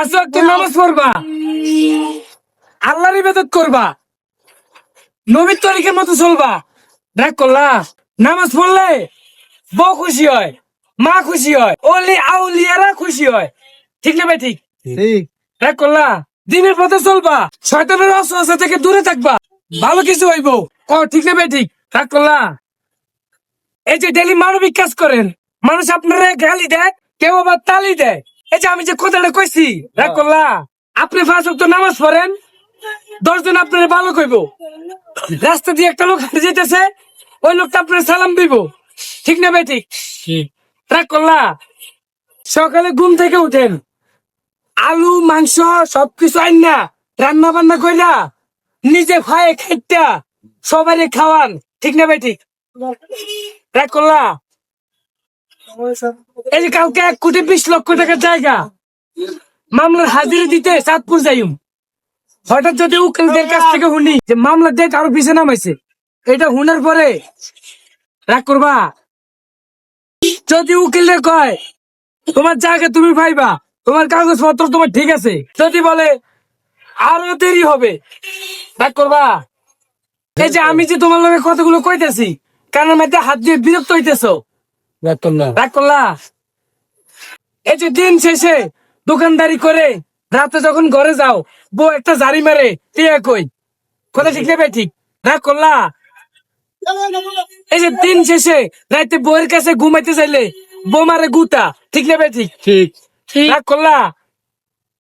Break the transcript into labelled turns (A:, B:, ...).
A: পাঁচ ওয়াক্ত নামাজ পড়বা, আল্লাহর ইবাদত করবা, নবীর তরিকের মতো চলবা। রাগ করলা? নামাজ পড়লে বউ খুশি হয়, মা খুশি হয়, ওলি আউলিয়ারা খুশি হয়। ঠিক না ভাই? ঠিক।
B: ঠিক।
A: রাগ করলা? দিনের পথে চলবা, শয়তানের ওয়াসওয়াসা থেকে দূরে থাকবা, ভালো কিছু হইব। ঠিক না ভাই? ঠিক। রাগ করলা? এই যে ডেলি মানবিক কাজ করেন, মানুষ আপনারা গালি দেয়, কেউ আবার তালি দেয়। এই যে আমি যে কথাটা কইছি, রাগ করলা? আপনি 5 ওয়াক্ত নামাজ পড়েন, 10 জন আপনার ভালো কইব। রাস্তা দিয়ে একটা লোক হাঁটে যেতেছে, ওই লোকটা আপনার সালাম দিব। ঠিক না ভাই? ঠিক। রাগ করলা? সকালে ঘুম থেকে উঠেন, আলু মাংস সবকিছু আইনা রান্না বান্না কইরা নিজে খায় খাইটা সবাই খাওয়ান। ঠিক না ভাই? ঠিক। রাগ করলা? এই যে কালকে 1,20,00,000 টাকার জায়গা মামলার হাজিরা দিতে চাঁদপুর যাইম, হঠাৎ যদি উকিলদের কাছ থেকে শুনি যে মামলার ডেট আরো পিছিয়ে নামাইছে, এটা শুনার পরে রাগ করবা? যদি উকিলদের কয় তোমার জায়গা তুমি পাইবা, তোমার কাগজপত্র তোমার ঠিক আছে, যদি বলে আরো দেরি হবে, রাগ করবা? এই যে আমি যে তোমার লগে কতগুলো কইতেছি, কারণ মধ্যে হাত দিয়ে বিরক্ত হইতেছো।
B: রাগ করলা?
A: রাগ করলা? এই যে দিন শেষে দোকানদারি করে রাতে যখন ঘরে যাও, বউ একটা জারি মারে, টিয়া কই? কথা ঠিক না ভাই? ঠিক। রাগ করলা? এই যে দিন শেষে রাতে বউয়ের কাছে ঘুমাইতে চাইলে বউ মারে গুতা। ঠিক না ভাই? ঠিক।
B: ঠিক।
A: রাগ করলা?